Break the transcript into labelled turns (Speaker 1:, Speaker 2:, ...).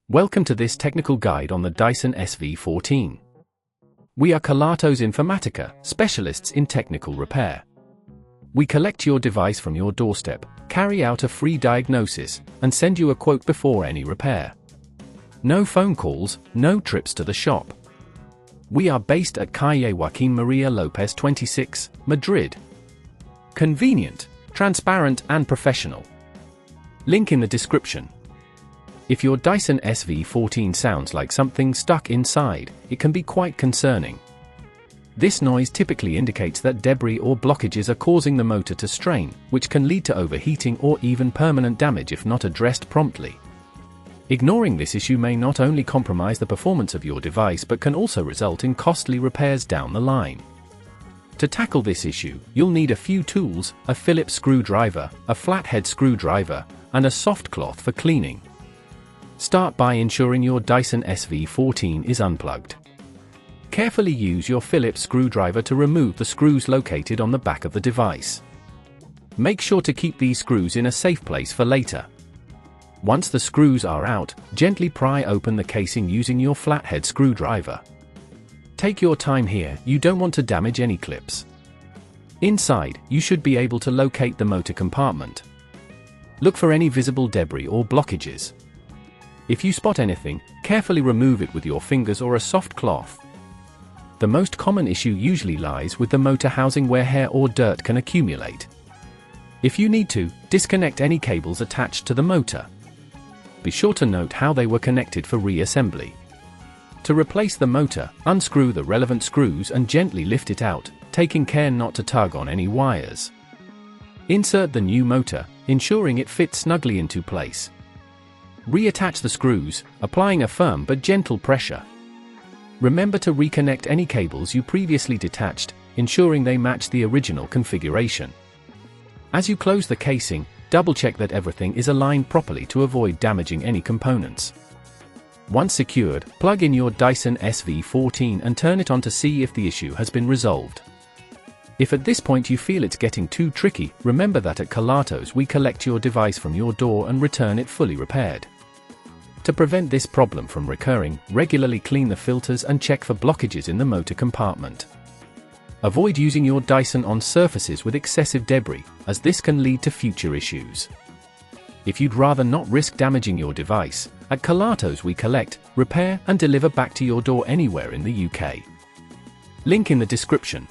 Speaker 1: Welcome to this technical guide on the Dyson SV14. We are Kelatos Informatica, specialists in technical repair. We collect your device from your doorstep, carry out a free diagnosis, and send you a quote before any repair. No phone calls, no trips to the shop. We are based at Calle Joaquín María López 26, Madrid. Convenient, transparent and professional. Link in the description. If your Dyson SV14 sounds like something stuck inside, it can be quite concerning. This noise typically indicates that debris or blockages are causing the motor to strain, which can lead to overheating or even permanent damage if not addressed promptly. Ignoring this issue may not only compromise the performance of your device but can also result in costly repairs down the line. To tackle this issue, you'll need a few tools: a Phillips screwdriver, a flathead screwdriver, and a soft cloth for cleaning. Start by ensuring your Dyson SV14 is unplugged. Carefully use your Phillips screwdriver to remove the screws located on the back of the device. Make sure to keep these screws in a safe place for later. Once the screws are out, gently pry open the casing using your flathead screwdriver. Take your time here, you don't want to damage any clips. Inside, you should be able to locate the motor compartment. Look for any visible debris or blockages. If you spot anything, carefully remove it with your fingers or a soft cloth. The most common issue usually lies with the motor housing, where hair or dirt can accumulate. If you need to, disconnect any cables attached to the motor. Be sure to note how they were connected for reassembly. To replace the motor, unscrew the relevant screws and gently lift it out, taking care not to tug on any wires. Insert the new motor, ensuring it fits snugly into place. Reattach the screws, applying a firm but gentle pressure. Remember to reconnect any cables you previously detached, ensuring they match the original configuration. As you close the casing, double-check that everything is aligned properly to avoid damaging any components. Once secured, plug in your Dyson SV14 and turn it on to see if the issue has been resolved. If at this point you feel it's getting too tricky, remember that at Kelatos we collect your device from your door and return it fully repaired. To prevent this problem from recurring, regularly clean the filters and check for blockages in the motor compartment. Avoid using your Dyson on surfaces with excessive debris, as this can lead to future issues. If you'd rather not risk damaging your device, at Kelatos we collect, repair and deliver back to your door anywhere in the UK. Link in the description.